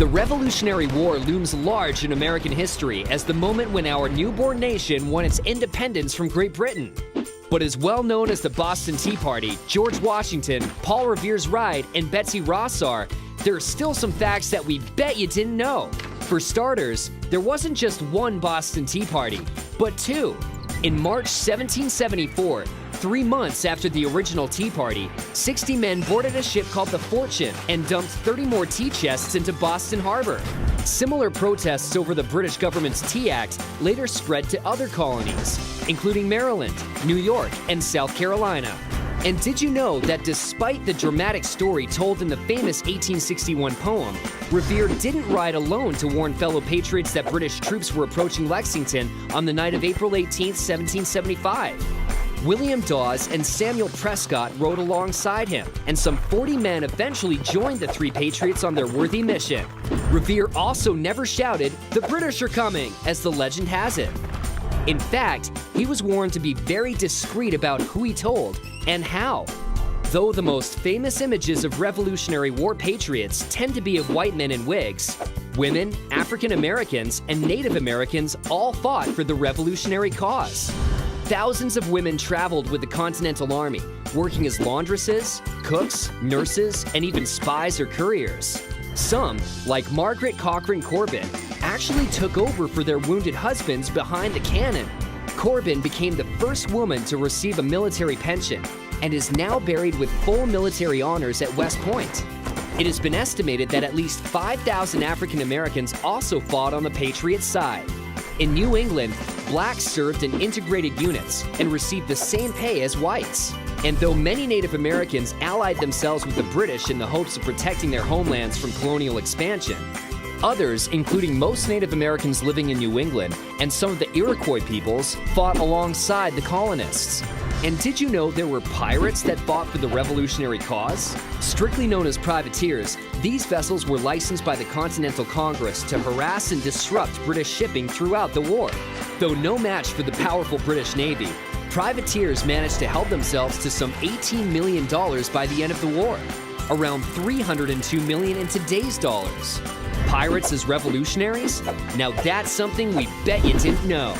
The Revolutionary War looms large in American history as the moment when our newborn nation won its independence from Great Britain. But as well known as the Boston Tea Party, George Washington, Paul Revere's Ride, and Betsy Ross are, there are still some facts that we bet you didn't know. For starters, there wasn't just one Boston Tea Party, but two. In March 1774, 3 months after the original Tea Party, 60 men boarded a ship called the Fortune and dumped 30 more tea chests into Boston Harbor. Similar protests over the British government's Tea Act later spread to other colonies, including Maryland, New York, and South Carolina. And did you know that despite the dramatic story told in the famous 1861 poem, Revere didn't ride alone to warn fellow patriots that British troops were approaching Lexington on the night of April 18, 1775? William Dawes and Samuel Prescott rode alongside him, and some 40 men eventually joined the three patriots on their worthy mission. Revere also never shouted, "The British are coming," as the legend has it. In fact, he was warned to be very discreet about who he told and how. Though the most famous images of Revolutionary War patriots tend to be of white men in wigs, women, African Americans, and Native Americans all fought for the revolutionary cause. Thousands of women traveled with the Continental Army, working as laundresses, cooks, nurses, and even spies or couriers. Some, like Margaret Cochrane Corbin, actually took over for their wounded husbands behind the cannon. Corbin became the first woman to receive a military pension and is now buried with full military honors at West Point. It has been estimated that at least 5,000 African Americans also fought on the Patriots' side. In New England, blacks served in integrated units and received the same pay as whites. And though many Native Americans allied themselves with the British in the hopes of protecting their homelands from colonial expansion, others, including most Native Americans living in New England and some of the Iroquois peoples, fought alongside the colonists. And did you know there were pirates that fought for the revolutionary cause? Strictly known as privateers, these vessels were licensed by the Continental Congress to harass and disrupt British shipping throughout the war. Though no match for the powerful British Navy, privateers managed to help themselves to some $18 million by the end of the war, around $302 million in today's dollars. Pirates as revolutionaries? Now that's something we bet you didn't know.